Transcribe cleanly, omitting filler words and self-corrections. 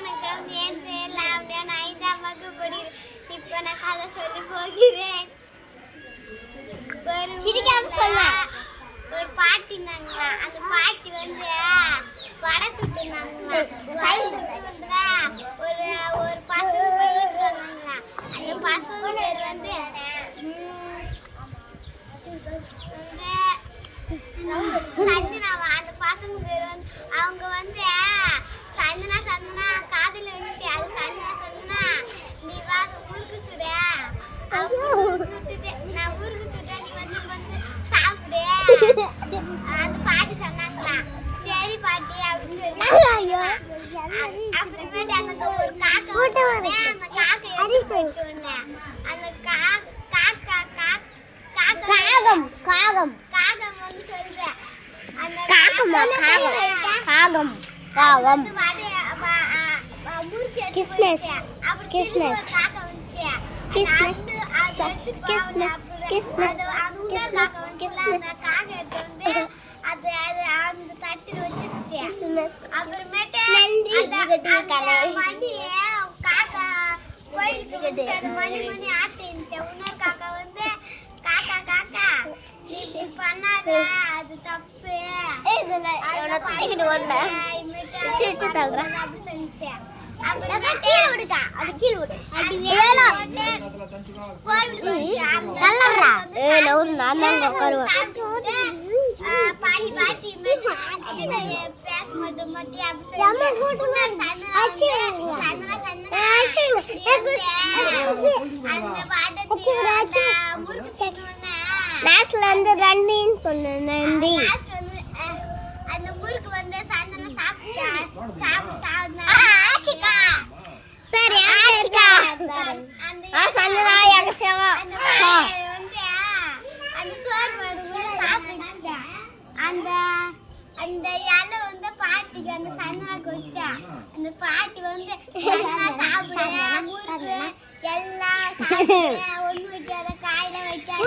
வணக்கம். என் பேர் லாவண்யா. நான் 5ஆம் வகுப்பு படிக்கிறேன். இப்போ நான் கதை சொல்லி போகிறேன். ஒரு பாட்டி இருந்தாங்களா. அந்த பாட்டி வந்து வடை சுட்டுனாங்களா. ஒரு பசங்க போயிட்டு வந்தாங்களா. அந்த பசங்க பேர் வந்து சஞ்சனாவா. அந்த பசங்க பேர் வந்து அவங்க வந்து சஞ்சனா காதல வந்துச்சு. அது சஞ்சனா சொன்னா நீ வா ஊருக்கு சுட. சுட்டுட்டு நான் ஊருக்கு சுட்ட நீ வந்து சாப்பிடு. அந்த பாட்டி சொன்னாங்களா. சரி பாட்டி அப்படின்னு அப்புறமேட்டு அங்க ஒரு காக்கா அந்த காக்கை எடுத்து அந்த காகம் வந்து சொல்றேன். அந்த காகம் கிஸ்மஸ் காக்கா வந்துச்சு. காக்கா எடுத்து வந்து அது அந்த தட்டில் வச்சிருச்சு. அப்புறமேட்டு மணி காக்கா கோயிலுக்கு மணி ஆட்டி இருந்துச்சு. இன்னொரு காக்கா வந்து காக்கா காக்கா நீ இப்படி பண்ணாத, அது தப்பு அப்படி சொன்னிச்சு. பாட்டி பாட்டி பேச மட்டும் அந்த முறுக்கு வந்து சந்தன சாப்பிட்டா அந்த இலை வந்து பாட்டிக்கு அந்த சந்தனாக்கு வச்சா. அந்த பாட்டி வந்து சாப்பிட முறுக்கு எல்லாம் ஒண்ணு வைக்காத காயில வைக்காத